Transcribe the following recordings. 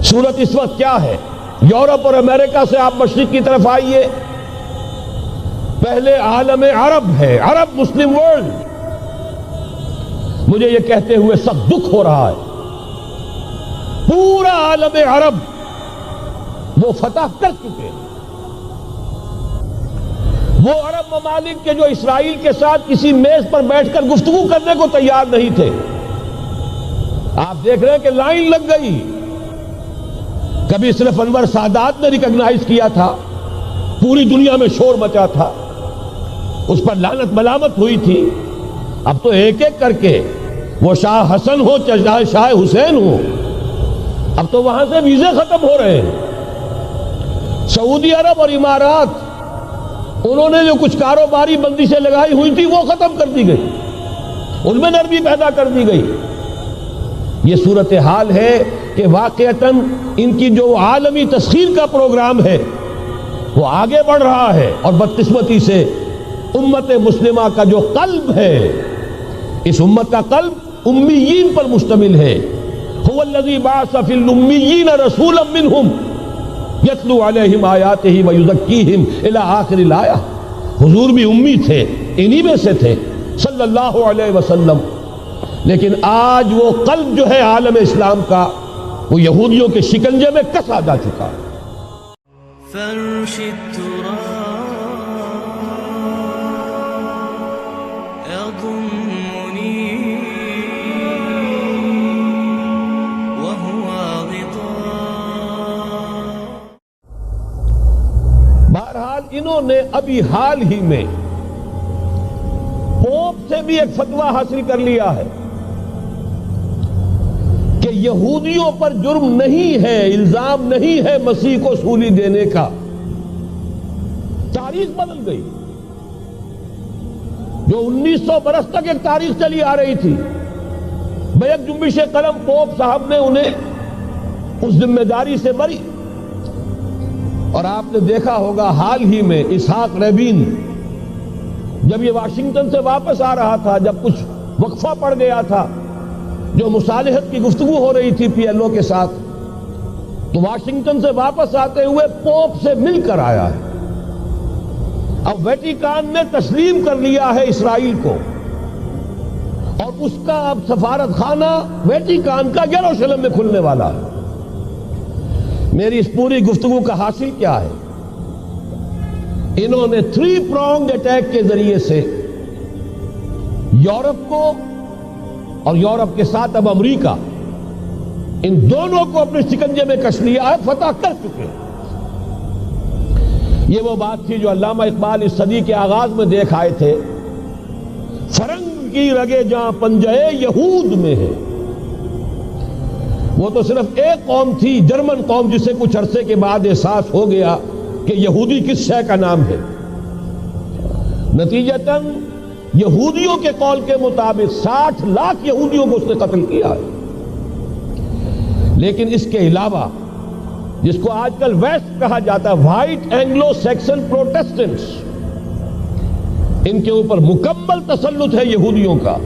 صورت اس وقت کیا ہے؟ یورپ اور امریکہ سے آپ مشرق کی طرف آئیے، پہلے عالم عرب ہے، عرب مسلم ورلڈ۔ مجھے یہ کہتے ہوئے سخت دکھ ہو رہا ہے، پورا عالم عرب وہ فتح کر چکے ہیں۔ وہ عرب ممالک کے جو اسرائیل کے ساتھ کسی میز پر بیٹھ کر گفتگو کرنے کو تیار نہیں تھے، آپ دیکھ رہے ہیں کہ لائن لگ گئی۔ کبھی صرف انور سادات نے ریکگنائز کیا تھا، پوری دنیا میں شور مچا تھا، اس پر لعنت ملامت ہوئی تھی۔ اب تو ایک ایک کر کے، وہ شاہ حسن ہو چاہے شاہ حسین ہو، اب تو وہاں سے ویزے ختم ہو رہے ہیں۔ سعودی عرب اور امارات، انہوں نے جو کچھ کاروباری بندشیں لگائی ہوئی تھی وہ ختم کر دی گئی، ان میں نرمی پیدا کر دی گئی۔ یہ صورتحال ہے کہ واقعتاً ان کی جو عالمی تسخیر کا پروگرام ہے وہ آگے بڑھ رہا ہے، اور بدقسمتی سے امت مسلمہ کا جو قلب ہے، اس امت کا قلب امیین پر مشتمل ہے۔ هو الذی بعث فی الامیین رسولا منہم یتلو علیہم آیاتہ ویزکیہم الی آخر الآیہ۔ حضور بھی امی تھے، انہی میں سے تھے صلی اللہ علیہ وسلم، لیکن آج وہ قلب جو ہے عالم اسلام کا، وہ یہودیوں کے شکنجے میں کسا جا چکا ہے۔ فرش التراب يضمني وهو غطاء۔ بہرحال انہوں نے ابھی حال ہی میں پوپ سے بھی ایک فتویٰ حاصل کر لیا ہے کہ یہودیوں پر جرم نہیں ہے، الزام نہیں ہے مسیح کو سولی دینے کا۔ تاریخ بدل گئی، جو 1900 برس تک ایک تاریخ چلی آ رہی تھی، بیک جنبش قلم پوپ صاحب نے انہیں اس ذمہ داری سے بری۔ اور آپ نے دیکھا ہوگا حال ہی میں اسحاق ریبین جب یہ واشنگٹن سے واپس آ رہا تھا، جب کچھ وقفہ پڑ گیا تھا، جو مصالحت کی گفتگو ہو رہی تھی پی ایل او کے ساتھ، تو واشنگٹن سے واپس آتے ہوئے پوپ سے مل کر آیا ہے۔ اب ویٹیکان نے تسلیم کر لیا ہے اسرائیل کو، اور اس کا اب سفارت خانہ ویٹیکان کا یروشلم میں کھلنے والا ہے۔ میری اس پوری گفتگو کا حاصل کیا ہے؟ انہوں نے 3 pronged اٹیک کے ذریعے سے یورپ کو اور یورپ کے ساتھ اب امریکہ، ان دونوں کو اپنے شکنجے میں کش لیا ہے، فتح کر چکے ہیں۔ یہ وہ بات تھی جو علامہ اقبال اس صدی کے آغاز میں دیکھ آئے تھے، فرنگ کی رگے جہاں پنجے یہود میں ہے۔ وہ تو صرف ایک قوم تھی، جرمن قوم، جسے کچھ عرصے کے بعد احساس ہو گیا کہ یہودی کس شے کا نام ہے۔ نتیجتاً یہودیوں کے قول کے مطابق 60 لاکھ یہودیوں کو اس نے قتل کیا ہے۔ لیکن اس کے علاوہ، جس کو آج کل ویسٹ کہا جاتا ہے، وائٹ اینگلو سیکسن پروٹیسٹنٹس، ان کے اوپر مکمل تسلط ہے یہودیوں کا۔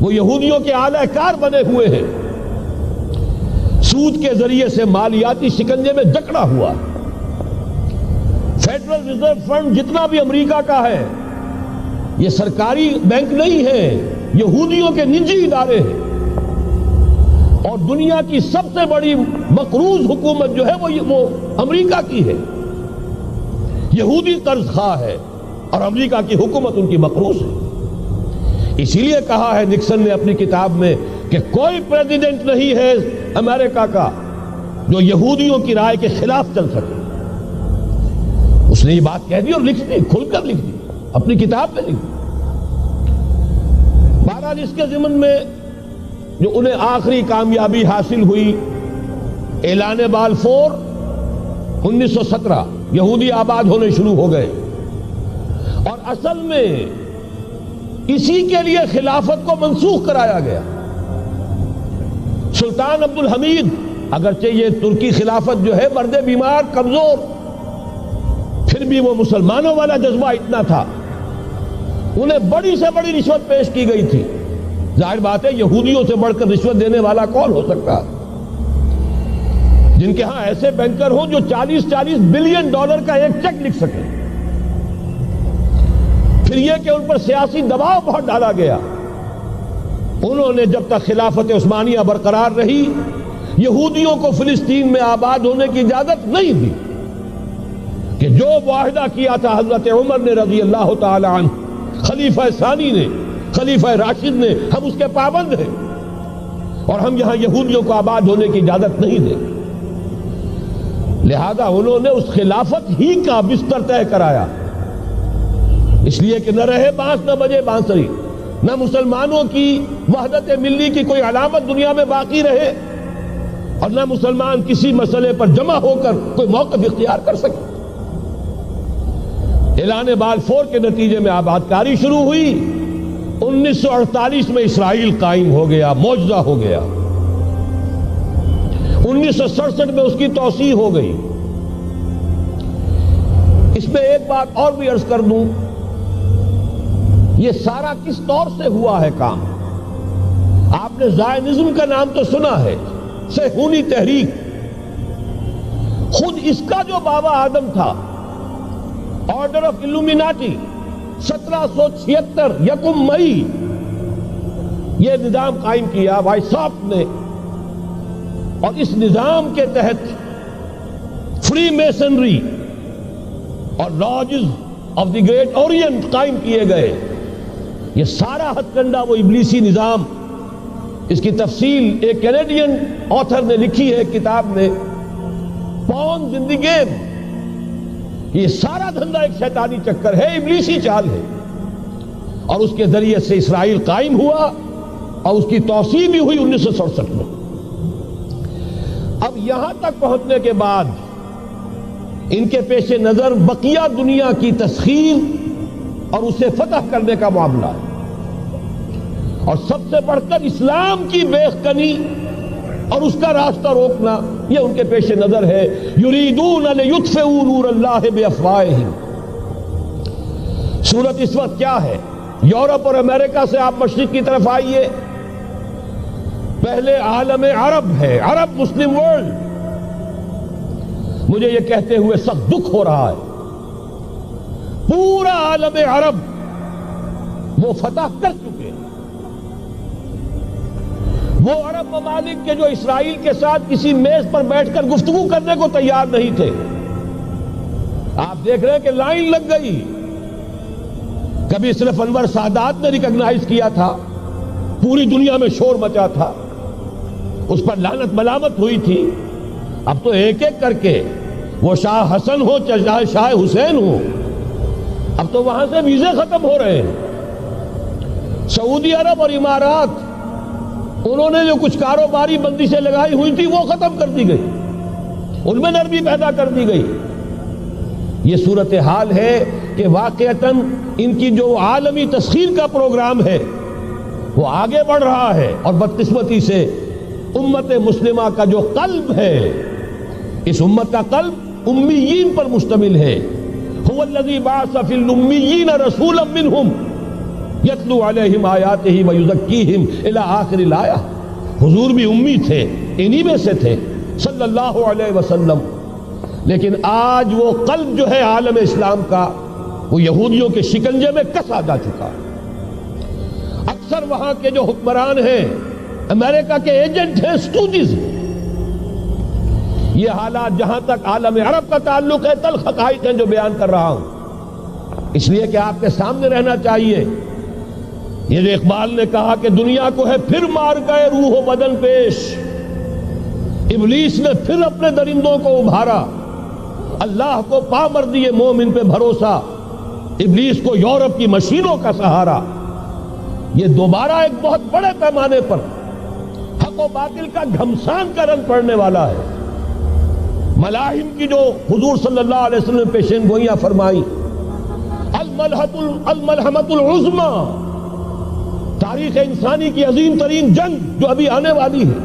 وہ یہودیوں کے اعلی کار بنے ہوئے ہیں، سود کے ذریعے سے مالیاتی شکنجے میں جکڑا ہوا۔ فیڈرل ریزرو فنڈ جتنا بھی امریکہ کا ہے، یہ سرکاری بینک نہیں ہے، یہودیوں کے نجی ادارے ہیں۔ اور دنیا کی سب سے بڑی مقروض حکومت جو ہے وہ امریکہ کی ہے، یہودی قرض خواہ ہے، اور امریکہ کی حکومت ان کی مقروض ہے۔ اسی لیے کہا ہے نکسن نے اپنی کتاب میں کہ کوئی پریزیڈنٹ نہیں ہے امریکہ کا جو یہودیوں کی رائے کے خلاف چل سکے۔ اس نے یہ بات کہہ دی اور لکھ دی، کھل کر لکھ دی، اپنی کتاب میں لکھ دی۔ بہرحال اس کے ضمن میں جو انہیں آخری کامیابی حاصل ہوئی، اعلان بالفور 1917، یہودی آباد ہونے شروع ہو گئے، اور اصل میں اسی کے لیے خلافت کو منسوخ کرایا گیا۔ سلطان عبد الحمید، اگرچہ یہ ترکی خلافت جو ہے مرد بیمار کمزور، پھر بھی وہ مسلمانوں والا جذبہ اتنا تھا، انہیں بڑی سے بڑی رشوت پیش کی گئی تھی۔ ظاہر بات ہے یہودیوں سے بڑھ کر رشوت دینے والا کون ہو سکتا؟ جن کے ہاں ایسے بینکر ہوں جو 40 بلین ڈالر کا ایک چیک لکھ سکیں. پھر یہ کہ ان پر سیاسی دباؤ بہت ڈالا گیا. انہوں نے جب تک خلافت عثمانیہ برقرار رہی یہودیوں کو فلسطین میں آباد ہونے کی اجازت نہیں دی کہ جو معاہدہ کیا تھا حضرت عمر نے رضی اللہ تعالی عنہ، خلیفہ ثانی نے، خلیفہ راشد نے، ہم اس کے پابند ہیں اور ہم یہاں یہودیوں کو آباد ہونے کی اجازت نہیں دیں. لہذا انہوں نے اس خلافت ہی کا بستر طے کرایا، اس لیے کہ نہ رہے بانس نہ بجے بانسری، نہ مسلمانوں کی وحدت ملی کی کوئی علامت دنیا میں باقی رہے اور نہ مسلمان کسی مسئلے پر جمع ہو کر کوئی موقف اختیار کر سکے. اعلان بلفور کے نتیجے میں آباد کاری شروع ہوئی. 1948 میں اسرائیل قائم ہو گیا، معجزہ ہو گیا. 1967 میں اس کی توسیع ہو گئی. اس میں ایک بات اور بھی عرض کر دوں، یہ سارا کس طور سے ہوا ہے کام؟ آپ نے زائنزم کا نام تو سنا ہے، صہیونی تحریک. خود اس کا جو بابا آدم تھا، آرڈر آف الومیناٹی، 1776 یکم مئی یہ نظام قائم کیا وائساپ نے، اور اس نظام کے تحت فری میسنری اور lodges of the great Orient قائم کیے گئے. یہ سارا ہتھ کنڈا وہ ابلیسی نظام، اس کی تفصیل ایک کینیڈین آتھر نے لکھی ہے کتاب میں، پونز ان دی گیم. یہ سارا دھندا ایک شیطانی چکر ہے، ابلیسی چال ہے، اور اس کے ذریعے سے اسرائیل قائم ہوا اور اس کی توسیع بھی ہوئی 1967 میں. اب یہاں تک پہنچنے کے بعد ان کے پیش نظر بقیہ دنیا کی تسخیر اور اسے فتح کرنے کا معاملہ ہے، اور سب سے بڑھ کر اسلام کی بیخ-کنی اور اس کا راستہ روکنا یہ ان کے پیش نظر ہے. یریدون لیطفئوا نور اللہ بافواہہم. صورت اس وقت کیا ہے؟ یورپ اور امریکہ سے آپ مشرق کی طرف آئیے، پہلے عالم عرب ہے، عرب مسلم ورلڈ. مجھے یہ کہتے ہوئے سخت دکھ ہو رہا ہے، پورا عالم عرب وہ فتح کر چکے. وہ عرب ممالک کے جو اسرائیل کے ساتھ کسی میز پر بیٹھ کر گفتگو کرنے کو تیار نہیں تھے، آپ دیکھ رہے ہیں کہ لائن لگ گئی. کبھی صرف انور سادات نے ریکگنائز کیا تھا، پوری دنیا میں شور مچا تھا، اس پر لعنت ملامت ہوئی تھی. اب تو ایک ایک کر کے، وہ شاہ حسن ہو چاہے شاہ حسین ہو، اب تو وہاں سے ویزے ختم ہو رہے ہیں. سعودی عرب اور امارات، انہوں نے جو کچھ کاروباری بندشیں لگائی ہوئی تھی وہ ختم کر دی گئی، ان میں نرمی پیدا کر دی گئی. یہ صورتحال ہے کہ واقعتاً ان کی جو عالمی تسخیر کا پروگرام ہے وہ آگے بڑھ رہا ہے، اور بدقسمتی سے امت مسلمہ کا جو قلب ہے، اس امت کا قلب امیین پر مشتمل ہے. هو الذی بعث فی الامیین رسولا منہم یتلو علیہم آیاتہ ویزکیہم الی آخر الآیہ. حضور بھی امی تھے، انہی میں سے تھے صلی اللہ علیہ وسلم. لیکن آج وہ قلب جو ہے عالم اسلام کا، وہ یہودیوں کے شکنجے میں کسا جا چکا. اکثر وہاں کے جو حکمران ہیں امریکہ کے ایجنٹ ہیں، سٹوجز. یہ حالات جہاں تک عالم عرب کا تعلق ہے تلخ حقائق ہیں جو بیان کر رہا ہوں، اس لیے کہ آپ کے سامنے رہنا چاہیے. یہ جو اقبال نے کہا کہ دنیا کو ہے پھر مار گئے روح و بدن پیش، ابلیس نے پھر اپنے درندوں کو ابھارا، اللہ کو پا مر دیے مومن پہ بھروسہ، ابلیس کو یورپ کی مشینوں کا سہارا. یہ دوبارہ ایک بہت بڑے پیمانے پر حق و باطل کا گھمسان کا رنگ پڑنے والا ہے. ملاحم کی جو حضور صلی اللہ علیہ وسلم نے پیشین گوئیاں فرمائی، الملحمۃ العظمیٰ، تاریخ انسانی کی عظیم ترین جنگ جو ابھی آنے والی ہے،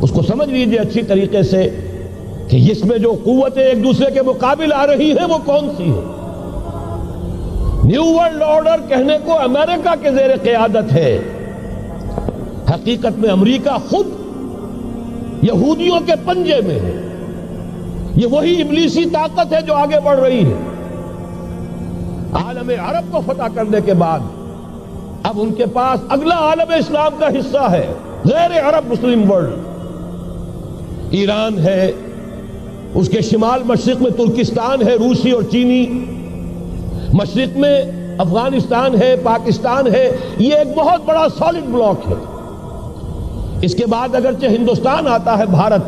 اس کو سمجھ لیجئے اچھی طریقے سے کہ اس میں جو قوتیں ایک دوسرے کے مقابل آ رہی ہیں وہ کون سی ہے. نیو ورلڈ آرڈر کہنے کو امریکہ کے زیر قیادت ہے، حقیقت میں امریکہ خود یہودیوں کے پنجے میں ہے. یہ وہی ابلیسی طاقت ہے جو آگے بڑھ رہی ہے. عالم عرب کو فتح کرنے کے بعد اب ان کے پاس اگلا عالم اسلام کا حصہ ہے، غیر عرب مسلم ورلڈ. ایران ہے، اس کے شمال مشرق میں ترکستان ہے، روسی اور چینی، مشرق میں افغانستان ہے، پاکستان ہے. یہ ایک بہت بڑا سالڈ بلاک ہے. اس کے بعد اگرچہ ہندوستان آتا ہے، بھارت،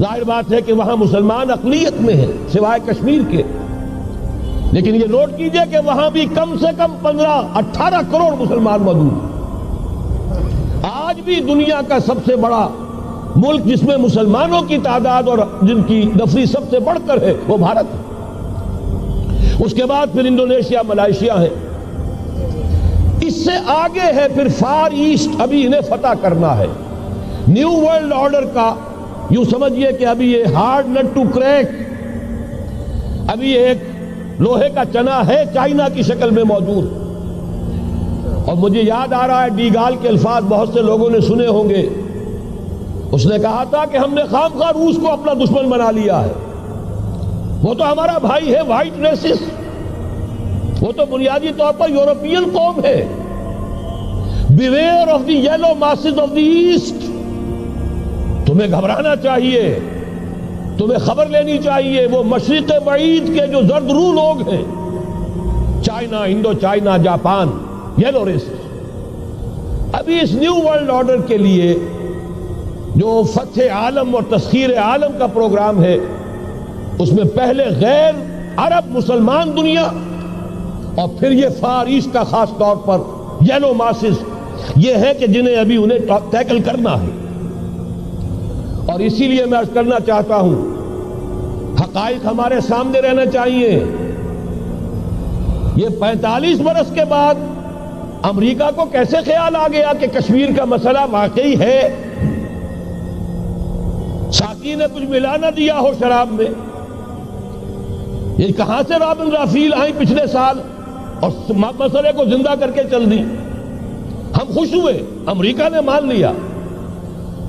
ظاہر بات ہے کہ وہاں مسلمان اقلیت میں ہے سوائے کشمیر کے، لیکن یہ نوٹ کیجئے کہ وہاں بھی کم سے کم 15-18 کروڑ مسلمان موجود ہیں. آج بھی دنیا کا سب سے بڑا ملک جس میں مسلمانوں کی تعداد اور جن کی نفری سب سے بڑھ کر ہے وہ بھارت ہے. اس کے بعد پھر انڈونیشیا، ملائیشیا ہے. اس سے آگے ہے پھر فار ایسٹ، ابھی انہیں فتح کرنا ہے. نیو ورلڈ آرڈر کا یوں سمجھئے کہ ابھی یہ ہارڈ نٹ ٹو کریک، ابھی ایک لوہے کا چنا ہے چائنا کی شکل میں موجود. اور مجھے یاد آ رہا ہے ڈی گال کے الفاظ بہت سے لوگوں نے سنے ہوں گے. اس نے کہا تھا کہ ہم نے خام خواہ روس کو اپنا دشمن بنا لیا ہے، وہ تو ہمارا بھائی ہے، وائٹ ریسس، وہ تو بنیادی طور پر یورپین قوم ہے. Beware of the yellow masses of the east. تمہیں گھبرانا چاہیے، تمہیں خبر لینی چاہیے. وہ مشرق بعید کے جو زرد رو لوگ ہیں، China, Indo China, Japan, yellow races. ابھی اس نیو ورلڈ آرڈر کے لیے جو فتح عالم اور تسخیر عالم کا پروگرام ہے، اس میں پہلے غیر عرب مسلمان دنیا اور پھر یہ فار ایسٹ کا خاص طور پر یلو ماسز، یہ ہے کہ جنہیں ابھی انہیں ٹیکل کرنا ہے. اور اسی لیے میں عرض کرنا چاہتا ہوں، حقائق ہمارے سامنے رہنا چاہیے. یہ 45 برس کے بعد امریکہ کو کیسے خیال آ گیا کہ کشمیر کا مسئلہ واقعی ہے؟ ساقی نے کچھ ملا نہ دیا ہو شراب میں. یہ کہاں سے رابن رافیل آئی پچھلے سال اور مسئلے کو زندہ کر کے چل دی. ہم خوش ہوئے، امریکہ نے مان لیا.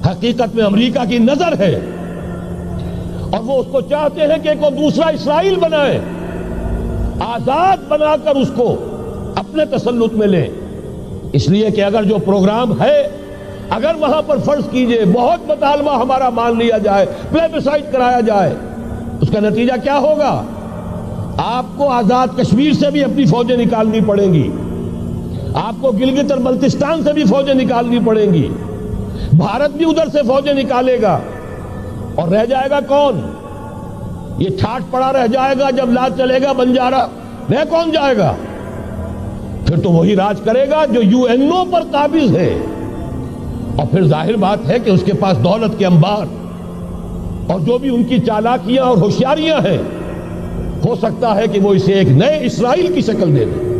حقیقت میں امریکہ کی نظر ہے اور وہ اس کو چاہتے ہیں کہ کوئی دوسرا اسرائیل بنائے، آزاد بنا کر اس کو اپنے تسلط میں لیں. اس لیے کہ اگر جو پروگرام ہے، اگر وہاں پر فرض کیجئے بہت مطالبہ ہمارا مان لیا جائے، پلیبسائٹ کرایا جائے، اس کا نتیجہ کیا ہوگا؟ آپ کو آزاد کشمیر سے بھی اپنی فوجیں نکالنی پڑیں گی، آپ کو گلگت اور بلتستان سے بھی فوجیں نکالنی پڑیں گی، بھارت بھی ادھر سے فوجیں نکالے گا. اور رہ جائے گا کون؟ یہ ٹھاٹ پڑا رہ جائے گا. جب لاج چلے گا بنجارا، رہ کون جائے گا؟ پھر تو وہی راج کرے گا جو یو این او پر قابض ہے. اور پھر ظاہر بات ہے کہ اس کے پاس دولت کے انبار اور جو بھی ان کی چالاکیاں اور ہوشیاریاں ہیں، ہو سکتا ہے کہ وہ اسے ایک نئے اسرائیل کی شکل دے دے.